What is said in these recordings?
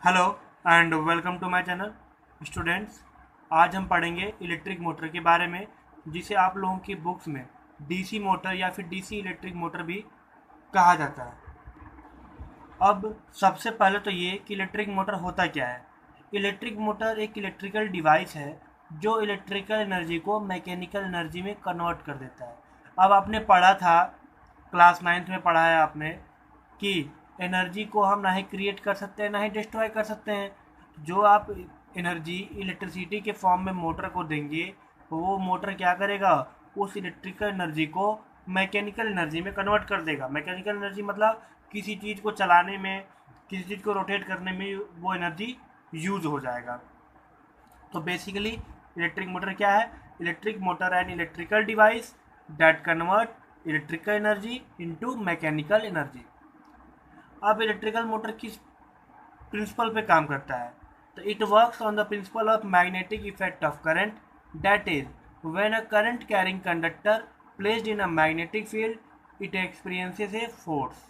Hello and welcome to my channel students. आज हम पढ़ेंगे इलेक्ट्रिक मोटर के बारे में, जिसे आप लोगों की बुक्स में डीसी मोटर या फिर डीसी इलेक्ट्रिक मोटर भी कहा जाता है। अब सबसे पहले तो ये कि इलेक्ट्रिक मोटर होता क्या है। इलेक्ट्रिक मोटर एक इलेक्ट्रिकल डिवाइस है जो इलेक्ट्रिकल एनर्जी को मैकेनिकल एनर्जी में कन्वर्ट कर देता है। अब आपने पढ़ा था, क्लास 9th में पढ़ा है आपने कि एनर्जी को हम ना ही क्रिएट कर सकते हैं ना ही डिस्ट्रॉय कर सकते हैं। जो आप एनर्जी इलेक्ट्रिसिटी के फॉर्म में मोटर को देंगे तो वो मोटर क्या करेगा, उस इलेक्ट्रिकल एनर्जी को मैकेनिकल एनर्जी में कन्वर्ट कर देगा। मैकेनिकल एनर्जी मतलब किसी चीज़ को चलाने में, किसी चीज़ को रोटेट करने में वो एनर्जी यूज हो जाएगा। तो बेसिकली इलेक्ट्रिक मोटर क्या है? Electric motor an electrical device that convert electrical energy into mechanical energy. अब इलेक्ट्रिकल मोटर किस प्रिंसिपल पे काम करता है? तो it works on the principle of magnetic effect of current, that is when a current carrying conductor placed in a magnetic field it experiences a force.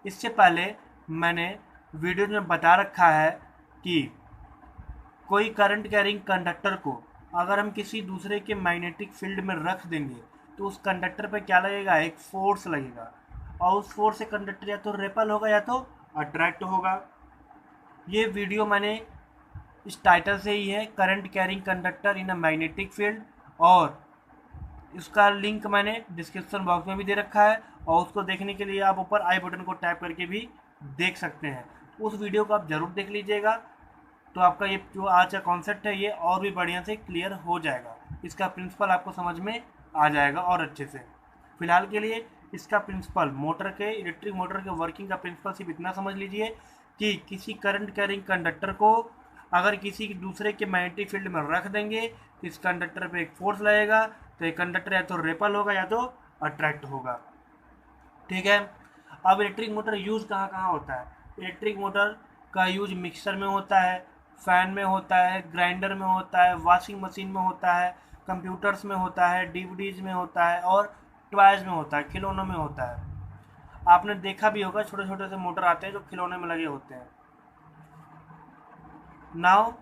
इससे पहले मैंने वीडियो में बता रखा है कि कोई करंट कैरिंग कंडक्टर को अगर हम किसी दूसरे के मैग्नेटिक फील्ड में रख देंगे तो उस कंडक्टर पे क्या लगेगा, एक फोर्स लगेगा। और उस फोर्स से कंडक्टर या तो रेपल होगा या तो अट्रैक्ट होगा। ये वीडियो मैंने इस टाइटल से ही है, current carrying conductor in a magnetic field, और इसका लिंक मैंने डिस्क्रिप्शन बॉक्स में भी दे रखा है और उसको देखने के लिए आप ऊपर आई बटन को टैप करके भी देख सकते हैं। उस वीडियो को आप ज़रूर देख लीजिएगा, तो आपका ये जो आज का कॉन्सेप्ट है ये और भी बढ़िया से क्लियर हो जाएगा। इसका प्रिंसिपल आपको समझ में आ जाएगा और अच्छे से। फिलहाल के लिए इसका प्रिंसिपल, मोटर के इलेक्ट्रिक मोटर के वर्किंग का प्रिंसिपल सिर्फ इतना समझ लीजिए कि किसी करंट कैरिंग कंडक्टर को अगर किसी दूसरे के मैग्नेटिक फील्ड में रख देंगे तो इस कंडक्टर पे एक फोर्स लगेगा, तो ये कंडक्टर या तो रेपल होगा या तो अट्रैक्ट होगा। ठीक है। अब इलेक्ट्रिक मोटर यूज़ कहाँ कहाँ होता है? इलेक्ट्रिक मोटर का यूज मिक्सर में होता है, फैन में होता है, ग्राइंडर में होता है, वॉशिंग मशीन में होता है, कंप्यूटर्स में होता है, डीवीडीज में होता है और टॉयज में होता है, खिलौनों में होता है। आपने देखा भी होगा छोटे छोटे से मोटर आते हैं जो खिलौने में लगे होते हैं। Now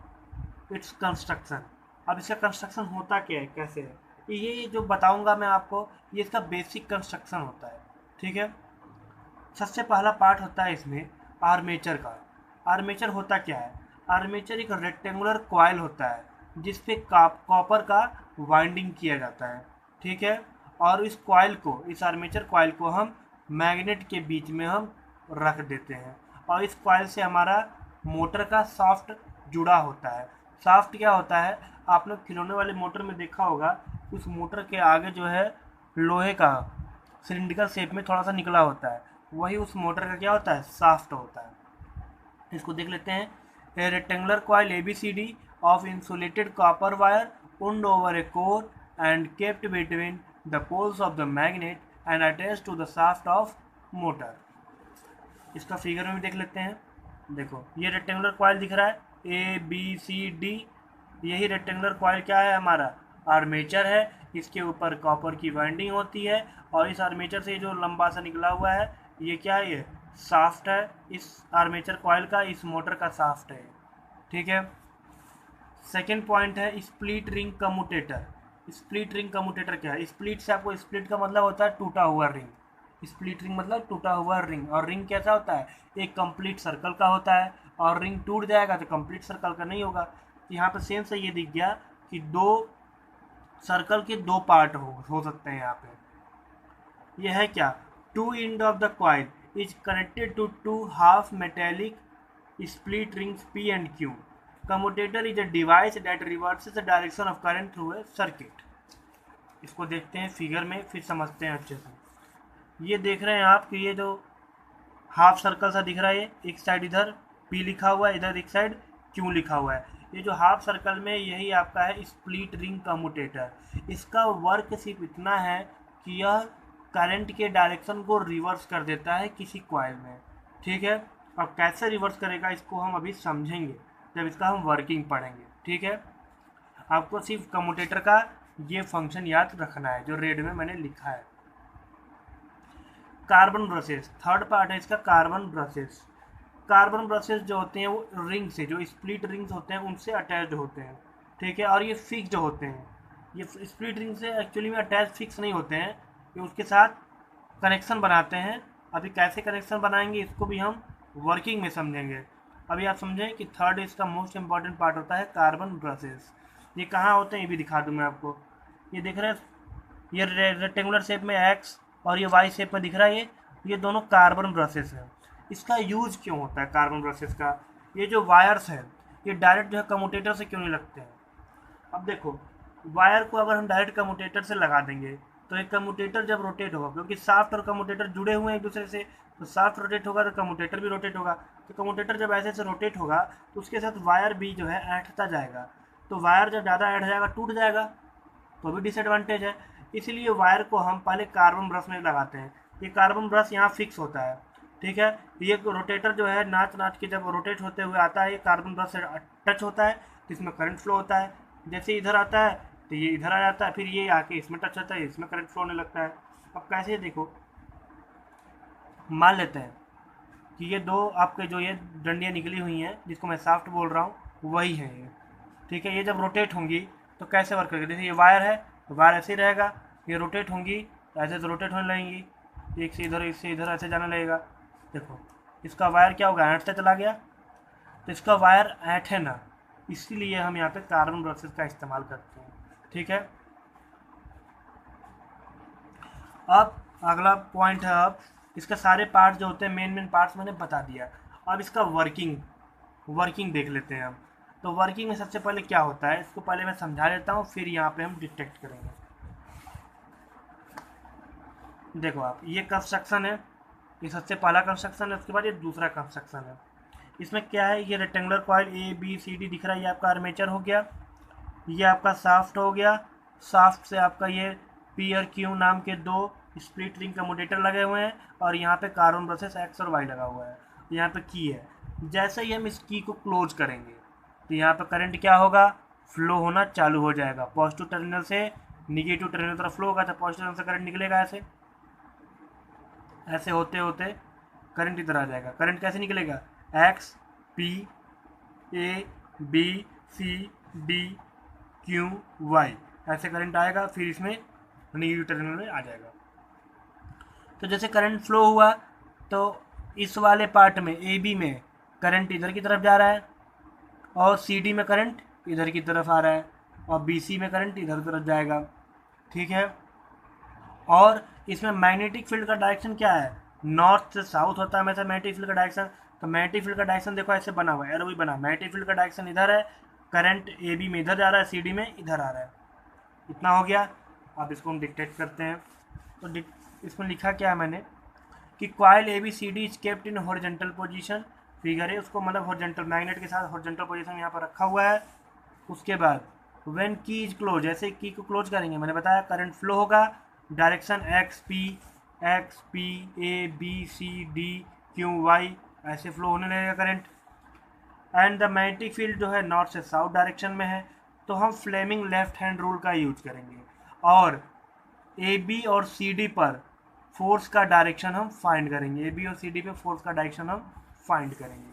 its construction. अब इसका कंस्ट्रक्शन होता क्या है, कैसे है, ये जो बताऊंगा मैं आपको, ये इसका बेसिक कंस्ट्रक्शन होता है। ठीक है। सबसे पहला पार्ट होता है इसमें आर्मेचर का। आर्मेचर होता क्या है? आर्मेचर एक रेक्टेंगुलर कॉइल होता है जिसपे कॉपर का वाइंडिंग किया जाता है। ठीक है। और इस कॉइल को, इस आर्मेचर कॉइल को हम मैग्नेट के बीच में हम रख देते हैं और इस कॉइल से हमारा मोटर का शाफ्ट जुड़ा होता है। शाफ्ट क्या होता है? आपने खिलौने वाले मोटर में देखा होगा, उस मोटर के आगे जो है लोहे का सिलिंड्रिकल शेप में थोड़ा सा निकला होता है, वही उस मोटर का क्या होता है, शाफ्ट होता है। इसको देख लेते हैं। ए rectangular coil ABCD of insulated copper wire wound over a core and kept between the poles of the magnet and attached to the shaft of motor। इसका फिगर में भी देख लेते हैं। देखो ये रेक्टेंगुलर कॉइल दिख रहा है, ABCD। यही रेक्टेंगुलर कॉइल क्या है, हमारा आर्मेचर है। इसके ऊपर कॉपर की वाइंडिंग होती है और इस आर्मेचर से जो लंबा सा निकला हुआ है ये क्या है, ये शाफ्ट है। इस आर्मेचर कॉइल का, इस मोटर का शाफ्ट है। ठीक है। सेकेंड पॉइंट है split ring commutator. Split ring commutator क्या है? स्प्लिट से आपको, स्प्लिट का मतलब होता है टूटा हुआ रिंग। स्प्लिट रिंग मतलब टूटा हुआ रिंग। और रिंग कैसा होता है? एक कंप्लीट सर्कल का होता है। और रिंग टूट जाएगा तो कंप्लीट सर्कल का नहीं होगा। यहाँ पर सेम से ये दिख गया कि दो सर्कल के दो पार्ट हो सकते हैं यहाँ पे। ये है क्या, two end of the coil is connected to two half metallic split rings P and Q. Commutator is a device that reverses the direction of current through a circuit। इसको देखते हैं फिगर में, फिर समझते हैं अच्छे से। ये देख रहे हैं आप कि ये जो हाफ सर्कल सा दिख रहा है, एक साइड इधर P लिखा हुआ है, इधर एक साइड Q लिखा हुआ है। ये जो हाफ सर्कल में, यही आपका है स्प्लिट रिंग कम्यूटेटर। इसका वर्क सिर्फ इतना है कि यह करंट के डायरेक्शन को रिवर्स कर देता है किसी कॉइल में। ठीक है। अब कैसे रिवर्स करेगा इसको हम अभी समझेंगे जब इसका हम वर्किंग पढ़ेंगे। ठीक है। आपको सिर्फ कम्यूटेटर का ये फंक्शन याद रखना है जो रेड में मैंने लिखा है। कार्बन ब्रशेस, थर्ड पार्ट है इसका, कार्बन ब्रशेस। कार्बन ब्रशेस जो होते हैं वो रिंग से, जो स्प्लिट रिंग्स होते हैं उनसे अटैच्ड होते हैं, ठीक है। और ये फिक्स्ड होते हैं, ये स्प्लिट रिंग से एक्चुअली में अटैच फिक्स नहीं होते हैं, ये उसके साथ कनेक्शन बनाते हैं। अभी कैसे कनेक्शन बनाएंगे इसको भी हम वर्किंग में समझेंगे। अभी आप समझें कि थर्ड इसका मोस्ट इंपॉर्टेंट पार्ट होता है कार्बन ब्रशेस। ये कहाँ होते हैं ये भी दिखा दूँ मैं आपको। ये दिख रहा है, ये रेक्टेंगुलर शेप में एक्स और ये वाई शेप में दिख रहा है, ये दोनों कार्बन ब्रशेस हैं। इसका यूज क्यों होता है कार्बन ब्रशेस का? ये जो वायर्स हैं ये डायरेक्ट जो है कम्यूटेटर से क्यों नहीं लगते हैं? अब देखो, वायर को अगर हम डायरेक्ट कम्यूटेटर से लगा देंगे तो एक कम्यूटेटर जब रोटेट होगा, क्योंकि साफ्ट और कम्यूटेटर जुड़े हुए हैं एक दूसरे से, तो साफ्ट रोटेट होगा तो कम्यूटेटर भी रोटेट होगा। तो कम्यूटेटर जब ऐसे रोटेट होगा तो उसके साथ वायर भी जो है ऐंठता जाएगा, तो वायर जब ज़्यादा ऐंठ जाएगा टूट जाएगा, तो भी डिसएडवांटेज है। इसलिए वायर को हम पहले कार्बन ब्रश में लगाते हैं। ये कार्बन ब्रश यहाँ फिक्स होता है, ठीक है। ये रोटेटर जो है नाच नाच के जब रोटेट होते हुए आता है, ये कार्बन ब्रश से टच होता है तो इसमें करंट फ्लो होता है। जैसे इधर आता है तो ये इधर आ जाता है, फिर ये आके इसमें टच होता है, इसमें करंट फ्लो होने लगता है। अब कैसे देखो, मान लेते हैं कि ये दो आपके जो ये डंडियाँ निकली हुई हैं जिसको मैं साफ्ट बोल रहा हूँ वही है ये, ठीक है। ये जब रोटेट होंगी तो कैसे वर्क करेगी? जैसे ये वायर है तो वायर ऐसे ही रहेगा, ये रोटेट होंगी तो ऐसे तो रोटेट होने लगेंगी, एक से इधर ऐसे जाने लगेगा। देखो इसका वायर क्या होगा, ऐंठता चला गया, तो इसका वायर ऐंठे ना, इसीलिए हम यहाँ पे कार्बन ब्रशेस का इस्तेमाल करते हैं, ठीक है। अब अगला पॉइंट है, अब इसके सारे पार्ट्स जो होते हैं मेन पार्ट्स मैंने बता दिया। अब इसका वर्किंग देख लेते हैं हम। तो वर्किंग में सबसे पहले क्या होता है इसको पहले मैं समझा देता हूँ, फिर यहाँ पे हम डिटेक्ट करेंगे। देखो आप, ये कंस्ट्रक्शन है, ये सबसे पहला कंस्ट्रक्शन है, उसके बाद ये दूसरा कंस्ट्रक्शन है। इसमें क्या है, ये रेक्टेंगुलर कॉइल ABCD दिख रहा है, ये आपका आर्मेचर हो गया, ये आपका साफ्ट हो गया। साफ्ट से आपका ये PRQ नाम के दो स्प्लिट रिंग कम्यूटेटर लगे हुए हैं, और यहाँ पे कार्बन ब्रशेस X और Y लगा हुआ है, यहाँ पे की है। जैसे ही हम इस की को क्लोज करेंगे तो यहाँ पे करंट क्या होगा, फ्लो होना चालू हो जाएगा। पॉजिटिव टर्मिनल से निगेटिव टर्मिनल तरफ फ्लो होगा, तो पॉजिटिव टर्मिनल से करंट निकलेगा, ऐसे होते होते करंट इधर आ जाएगा। करंट कैसे निकलेगा, X P A B C D Q Y, ऐसे करंट आएगा, फिर इसमें निगेटिव टर्मिनल में आ जाएगा। तो जैसे करंट फ्लो हुआ तो इस वाले पार्ट में AB में करंट इधर की तरफ जा रहा है, और CD में करंट इधर की तरफ आ रहा है, और BC में करंट इधर की तरफ जाएगा, ठीक है। और इसमें मैग्नेटिक फील्ड का डायरेक्शन क्या है, नॉर्थ से साउथ होता है हमेशा मैग्नेटिक फील्ड का डायरेक्शन। तो मैग्नेटिक फील्ड का डायरेक्शन देखो ऐसे बना हुआ है, एरो भी बना, मैग्नेटिक फील्ड का डायरेक्शन इधर है, करंट AB में इधर जा रहा है, CD में इधर आ रहा है। इतना हो गया। अब इसको हम डिटेक्ट करते हैं। तो इसमें लिखा क्या है मैंने कि coil ABCD is kept in horizontal position, figure है उसको, मतलब हॉरिजॉन्टल मैग्नेट के साथ हॉरिजॉन्टल पोजीशन यहाँ पर रखा हुआ है। उसके बाद व्हेन की इज क्लोज, जैसे की को क्लोज करेंगे मैंने बताया करंट फ्लो होगा, direction X P A B C D Q Y, ऐसे फ्लो होने लगेगा current. And the magnetic field जो है नॉर्थ से साउथ डायरेक्शन में है, तो हम फ्लेमिंग लेफ्ट हैंड रूल का यूज करेंगे, और AB और CD पर फोर्स का डायरेक्शन हम फाइंड करेंगे, AB और CD पे फोर्स का डायरेक्शन हम फाइंड करेंगे।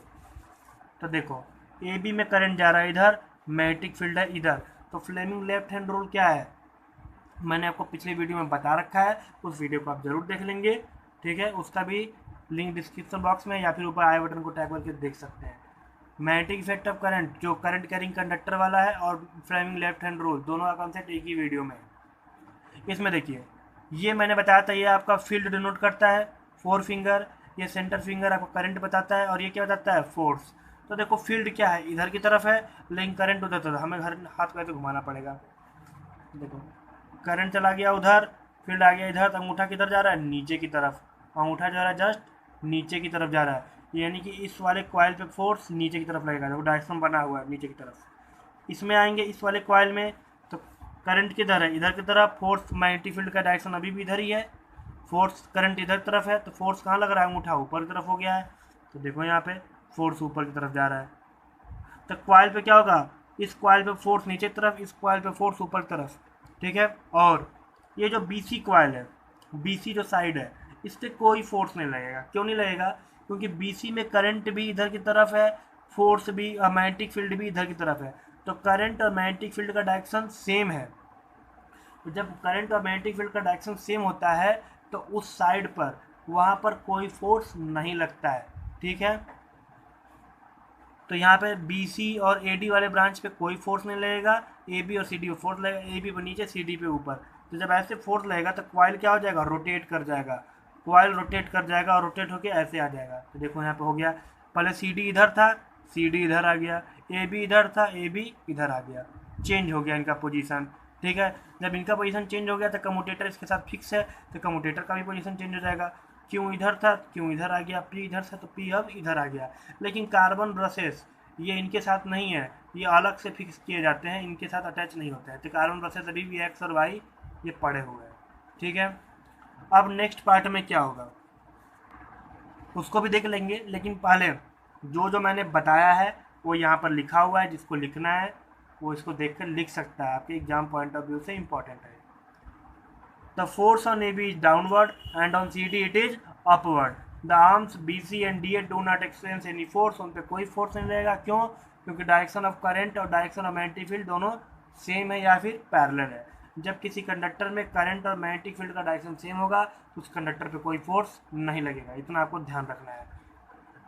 तो देखो AB में करंट जा रहा है इधर, मैग्नेटिक फील्ड है इधर, तो फ्लेमिंग लेफ्ट हैंड रूल क्या है मैंने आपको पिछले वीडियो में बता रखा है, उस वीडियो को आप जरूर देख लेंगे, ठीक है। उसका भी लिंक डिस्क्रिप्शन बॉक्स में या फिर ऊपर आई बटन को टैप करके देख सकते हैं। मैग्नेटिक इफेक्ट ऑफ करंट जो करंट कैरिंग कंडक्टर वाला है, और फ्लेमिंग लेफ्ट हैंड रूल, दोनों का कॉन्सेप्ट एक ही वीडियो में। इसमें देखिए ये मैंने बताया था, ये आपका फील्ड डिनोट करता है 4 फिंगर, ये सेंटर फिंगर आपको करंट बताता है, और ये क्या बताता है, फोर्स। तो देखो फील्ड क्या है, इधर की तरफ है, लेकिन करंट उधर तरफ, हमें घर हाथ को ऐसे घुमाना पड़ेगा। देखो करंट चला गया उधर, फील्ड आ गया इधर, तो अंगूठा किधर जा रहा है, नीचे की तरफ, अंगूठा जा रहा है जस्ट नीचे की तरफ जा रहा है, यानी कि इस वाले कॉइल पे फोर्स नीचे की तरफ लगेगा, देखो डायरेक्शन बना हुआ है नीचे की तरफ। इसमें आएंगे इस वाले कॉइल में, तो करंट किधर है, इधर की तरफ, फोर्स मैग्नेटिक फील्ड का डायरेक्शन अभी भी इधर ही है, फोर्स करंट इधर तरफ है, तो फोर्स कहाँ लग रहा है, अंगूठा ऊपर की तरफ हो गया है, तो देखो यहाँ पे फोर्स ऊपर की तरफ जा रहा है। तो कॉइल पे क्या होगा, इस कॉइल पे फोर्स नीचे की तरफ, इस कॉइल पे फोर्स ऊपर की तरफ, ठीक है। और ये जो BC कॉइल है, BC जो साइड है, इस पर कोई फोर्स नहीं लगेगा। क्यों नहीं लगेगा, क्योंकि BC में करंट भी इधर की तरफ है, फोर्स भी, मैग्नेटिक फील्ड भी इधर की तरफ है, तो करंट और मैग्नेटिक फील्ड का डायरेक्शन सेम है। तो जब करंट और मैग्नेटिक फील्ड का डायरेक्शन सेम होता है तो उस साइड पर वहाँ पर कोई फोर्स नहीं लगता है, ठीक है। तो यहाँ पे BC और AD वाले ब्रांच पे कोई फोर्स नहीं लगेगा, AB और CD पे फोर्स लगेगा, AB पे नीचे, CD पे ऊपर। तो जब ऐसे फोर्स लगेगा तो कॉइल क्या हो जाएगा, रोटेट कर जाएगा, कॉइल रोटेट कर जाएगा और रोटेट होके ऐसे आ जाएगा। तो देखो यहाँ पे हो गया, पहले CD इधर था, CD इधर आ गया, AB इधर था, AB इधर आ गया, चेंज हो गया इनका पोजीशन, ठीक है। जब इनका पोजीशन चेंज हो गया तो कम्यूटेटर इसके साथ फिक्स है, तो कम्यूटेटर का भी पोजीशन चेंज हो जाएगा। क्यों इधर था, क्यों इधर आ गया, P इधर था तो P अब इधर आ गया। लेकिन कार्बन ब्रशेस ये इनके साथ नहीं है, ये अलग से फिक्स किए जाते हैं, इनके साथ अटैच नहीं होते हैं। तो कार्बन ब्रशेस अभी भी X और Y ये पड़े हुए हैं, ठीक है। अब नेक्स्ट पार्ट में क्या होगा उसको भी देख लेंगे, लेकिन पहले जो मैंने बताया है वो यहाँ पर लिखा हुआ है, जिसको लिखना है वो इसको देखकर लिख सकता है, आपके एग्जाम पॉइंट ऑफ व्यू से इम्पोर्टेंट है। The force on AB is downward and on CD it is upward. The arms BC and DA do not experience any force, उन पर कोई फोर्स नहीं रहेगा। क्यों? क्योंकि डायरेक्शन ऑफ करंट और डायरेक्शन ऑफ मैग्नेटिक फील्ड दोनों सेम है या फिर पैरेलल है। जब किसी कंडक्टर में करंट और मैग्नेटिक फील्ड का डायरेक्शन सेम होगा तो उस कंडक्टर पे कोई फोर्स नहीं लगेगा, इतना आपको ध्यान रखना है।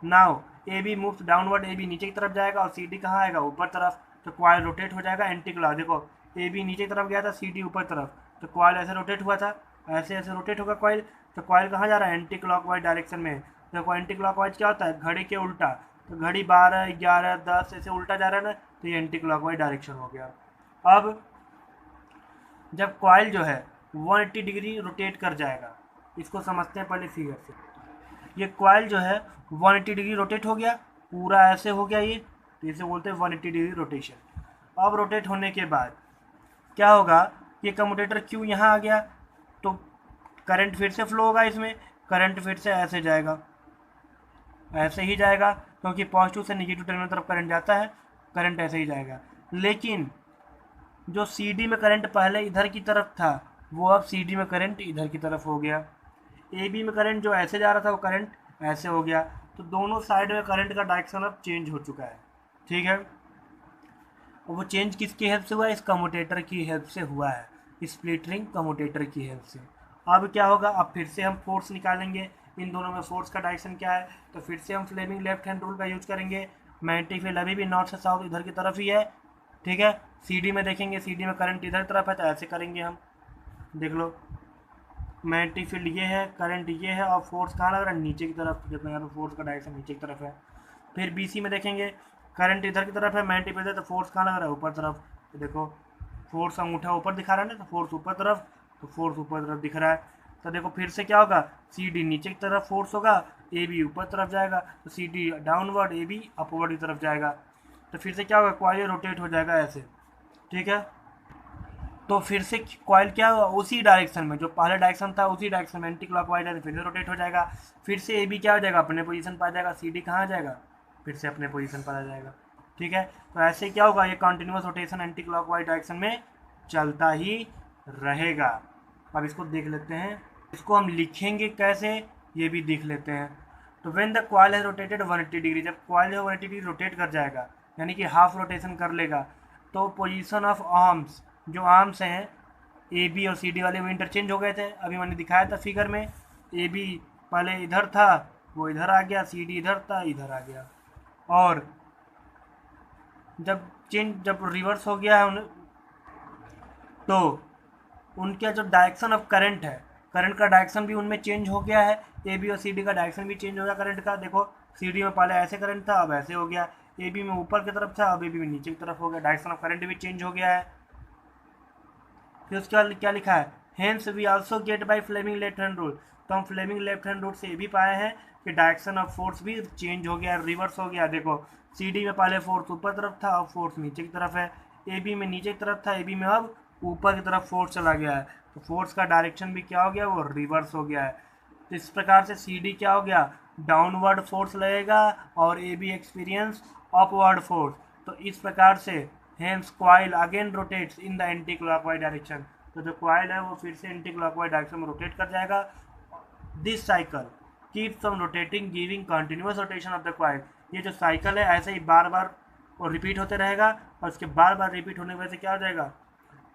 Now AB moves downward, AB नीचे की तरफ जाएगा और CD कहाँ आएगा, ऊपर तरफ। तो कॉइल रोटेट हो जाएगा एंटी क्लॉक। देखो AB नीचे की तरफ गया था, CD ऊपर तरफ, तो कॉइल ऐसे रोटेट हुआ था, ऐसे ऐसे रोटेट होगा कॉइल। तो कॉइल कहाँ जा रहा है, एंटी क्लॉकवाइज डायरेक्शन में। देखो एंटी क्लॉकवाइज क्या होता है, घड़ी के उल्टा। तो घड़ी 12, 11, 10 ऐसे उल्टा जा रहा है ना, तो ये एंटी क्लॉकवाइज डायरेक्शन हो गया। अब जब कॉइल जो है 180 डिग्री रोटेट कर जाएगा, इसको समझते हैं पहले फिगर से। ये कॉइल जो है 180 डिग्री रोटेट हो गया, पूरा ऐसे हो गया ये, तो इसे बोलते हैं 180 डिग्री रोटेशन। अब रोटेट होने के बाद क्या होगा, ये कम्यूटेटर क्यों यहाँ आ गया, तो करंट फिर से फ्लो होगा इसमें, करंट फिर से ऐसे जाएगा, ऐसे ही जाएगा, क्योंकि पॉजिटिव से नेगेटिव टर्मिनल तरफ करंट जाता है, करंट ऐसे ही जाएगा। लेकिन जो CD में करंट पहले इधर की तरफ था वो अब CD में करंट इधर की तरफ हो गया। AB में करंट जो ऐसे जा रहा था वो करंट ऐसे हो गया। तो दोनों साइड में करंट का डायरेक्शन अब चेंज हो चुका है, ठीक है। और वो चेंज किसकी हेल्प से हुआ है, इस कम्यूटेटर की हेल्प से हुआ है, स्प्लिट रिंग कम्यूटेटर की हेल्प से। अब क्या होगा, अब फिर से हम फोर्स निकालेंगे, इन दोनों में फोर्स का डायरेक्शन क्या है, तो फिर से हम फ्लेमिंग लेफ्ट हैंड रूल का यूज करेंगे। मैग्नेटिक फील्ड अभी भी नॉर्थ से साउथ इधर की तरफ ही है, ठीक है। CD में देखेंगे, CD में करंट इधर तरफ है, तो ऐसे करेंगे हम, देख लो मैग्नेटिक फील्ड ये है, करंट ये है, और फोर्स कहाँ लग रहा है, नीचे की तरफ। देखो यहाँ पे फोर्स का डायरेक्शन नीचे की तरफ है। फिर BC में देखेंगे, करंट इधर की तरफ है, मैग्नेटिक फील्ड है, तो फोर्स कहाँ लग रहा है, ऊपर तरफ। तो देखो फोर्स अंगूठा ऊपर दिखा रहा है ना, तो फोर्स ऊपर तरफ, तो फोर्स ऊपर तरफ दिख रहा है। तो देखो फिर से क्या होगा, CD नीचे की तरफ फोर्स होगा, AB ऊपर तरफ जाएगा, तो CD डाउनवर्ड, AB अपवर्ड की तरफ जाएगा। तो फिर से क्या होगा, कॉइल रोटेट हो जाएगा ऐसे, ठीक है। तो फिर से कॉइल क्या होगा, उसी डायरेक्शन में, जो पहले डायरेक्शन था उसी डायरेक्शन में एंटी क्लॉकवाइज है, फिर से रोटेट हो जाएगा। फिर से AB क्या हो जाएगा, अपने पोजीशन पर आ जाएगा, CD कहाँ आ जाएगा, फिर से अपने पोजीशन पर आ जाएगा, ठीक है। तो ऐसे क्या होगा, ये continuous rotation anti clockwise direction में चलता ही रहेगा। अब इसको देख लेते हैं, इसको हम लिखेंगे कैसे ये भी देख लेते हैं। तो व्हेन द कॉइल है रोटेटेड 180 डिग्री, जब कॉइल है 180 डिग्री रोटेट कर जाएगा, यानी कि हाफ रोटेशन कर लेगा, तो पोजीशन ऑफ आर्म्स, जो आर्म्स हैं AB और CD वाले वो इंटरचेंज हो गए थे, अभी मैंने दिखाया था फिगर में। AB पहले इधर था, वो इधर आ गया, CD इधर था, इधर आ गया। और जब रिवर्स हो गया है तो उनका जो डायरेक्शन ऑफ करंट है, करंट का डायरेक्शन भी उनमें चेंज हो गया है। AB और CD का डायरेक्शन भी चेंज हो गया करंट का। देखो CD में पहले ऐसे करंट था, अब ऐसे हो गया। AB में ऊपर की तरफ था, अब AB में नीचे की तरफ हो गया, डायरेक्शन ऑफ करंट भी चेंज हो गया है। फिर उसके बाद क्या लिखा है, hence we also get by Fleming left hand rule. तो हम फ्लेमिंग लेफ्ट हैंड रूल से ये भी पाए हैं कि डायरेक्शन ऑफ फोर्स भी चेंज हो गया, रिवर्स हो गया। देखो CD में पहले फोर्स ऊपर तरफ था, अब फोर्स नीचे की तरफ है। AB में नीचे की तरफ था, AB में अब ऊपर की तरफ फोर्स चला गया है, तो फोर्स का डायरेक्शन भी क्या हो गया, वो रिवर्स हो गया है। तो इस प्रकार से CD क्या हो गया, डाउनवर्ड फोर्स लगेगा और AB एक्सपीरियंस अपवर्ड फोर्स। तो इस प्रकार से hence coil again rotates in the anti clockwise direction. तो जो कॉइल है वो फिर से एंटी क्लॉकवाइज डायरेक्शन में रोटेट कर जाएगा। This cycle keeps on rotating giving continuous rotation of the coil. ये जो साइकिल है ऐसे ही बार बार और रिपीट होते रहेगा, और उसके बार बार रिपीट होने की वजह से क्या हो जाएगा,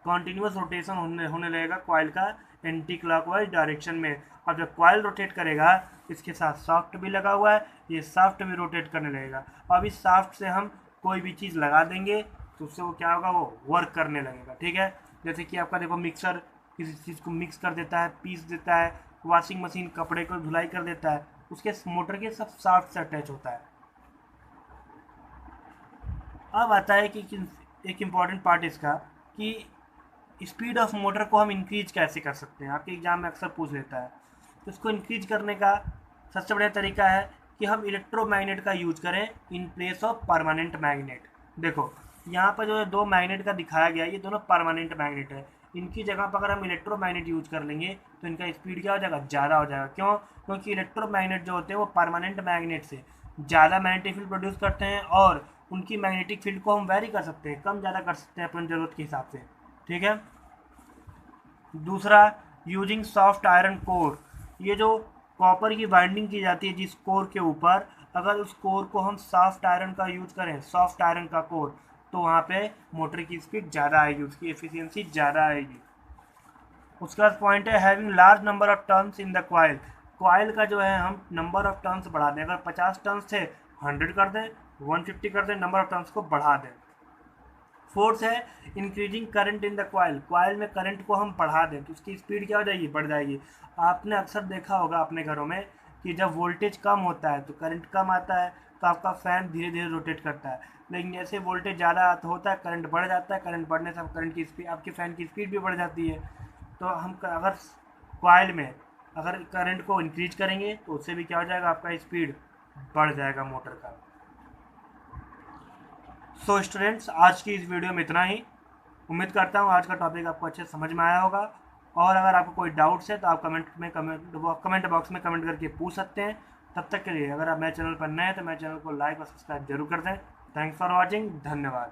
कॉन्टिन्यूस रोटेशन होने लगेगा कॉइल का एंटी क्लॉकवाइज डायरेक्शन में। अब जब कॉइल रोटेट करेगा, इसके साथ सॉफ्ट भी लगा हुआ है, ये सॉफ्ट भी रोटेट करने लगेगा। अब इस सॉफ्ट से हम कोई भी चीज़ लगा देंगे तो उससे वो क्या होगा, वो वर्क करने लगेगा। ठीक है, जैसे कि आपका देखो मिक्सर किसी चीज़ को मिक्स कर देता है, पीस देता है, वॉशिंग मशीन कपड़े को धुलाई कर देता है, उसके मोटर के सब सॉफ्ट से अटैच होता है। अब आता है कि एक इम्पॉर्टेंट पार्ट इसका कि स्पीड ऑफ मोटर को हम इंक्रीज कैसे कर सकते हैं। आपके एग्जाम में अक्सर पूछ लेता है। तो इसको इंक्रीज करने का सबसे बढ़िया तरीका है कि हम इलेक्ट्रोमैग्नेट का यूज करें in place of permanent magnet. देखो यहाँ पर जो है दो मैग्नेट का दिखाया गया है, ये दोनों परमानेंट मैग्नेट है। इनकी जगह पर अगर हम इलेक्ट्रोमैग्नेट यूज कर लेंगे तो इनका स्पीड क्या हो जाएगा, ज़्यादा हो जाएगा। क्यों? क्योंकि इलेक्ट्रोमैग्नेट जो होते हैं वो परमानेंट मैग्नेट से ज़्यादा मैग्नेटिक फील्ड प्रोड्यूस करते हैं, और उनकी मैग्नेटिक फील्ड को हम वेरी कर सकते हैं, कम ज़्यादा कर सकते हैं अपनी ज़रूरत के हिसाब से। ठीक है। दूसरा, यूजिंग सॉफ्ट आयरन कोर। ये जो कॉपर की बाइंडिंग की जाती है जिस कोर के ऊपर, अगर उस कोर को हम सॉफ्ट आयरन का यूज करें, सॉफ्ट आयरन का कोर, तो वहाँ पे मोटर की स्पीड ज़्यादा आएगी, उसकी एफिशिएंसी ज़्यादा आएगी। उसके बाद पॉइंट है having large number of turns in the coil. Coil का जो है हम नंबर ऑफ टर्न्स बढ़ा दें, अगर 50 टर्न्स थे 100 कर दें, 150 कर दें, नंबर ऑफ टर्न्स को बढ़ा दें। फोर्थ है increasing current in the coil. Coil में करंट को हम बढ़ा दें तो उसकी स्पीड क्या हो जाएगी, बढ़ जाएगी। आपने अक्सर देखा होगा अपने घरों में कि जब वोल्टेज कम होता है तो करंट कम आता है, तो आपका फ़ैन धीरे धीरे रोटेट करता है। लेकिन जैसे वोल्टेज ज़्यादा होता है करंट बढ़ जाता है, करंट बढ़ने से करंट की स्पीड, आपके फ़ैन की स्पीड भी बढ़ जाती है। तो हम अगर कॉइल में अगर करंट को इंक्रीज करेंगे तो उससे भी क्या हो जाएगा, आपका स्पीड बढ़ जाएगा मोटर का। सो स्टूडेंट्स, आज की इस वीडियो में इतना ही। उम्मीद करता हूँ आज का टॉपिक आपको अच्छे से समझ में आया होगा, और अगर आपको कोई डाउट्स है तो आप कमेंट बॉक्स में कमेंट करके पूछ सकते हैं। तब तक के लिए अगर आप मेरे चैनल पर नए हैं तो मेरे चैनल को लाइक और सब्सक्राइब जरूर कर दें। थैंक्स फॉर वॉचिंग, धन्यवाद।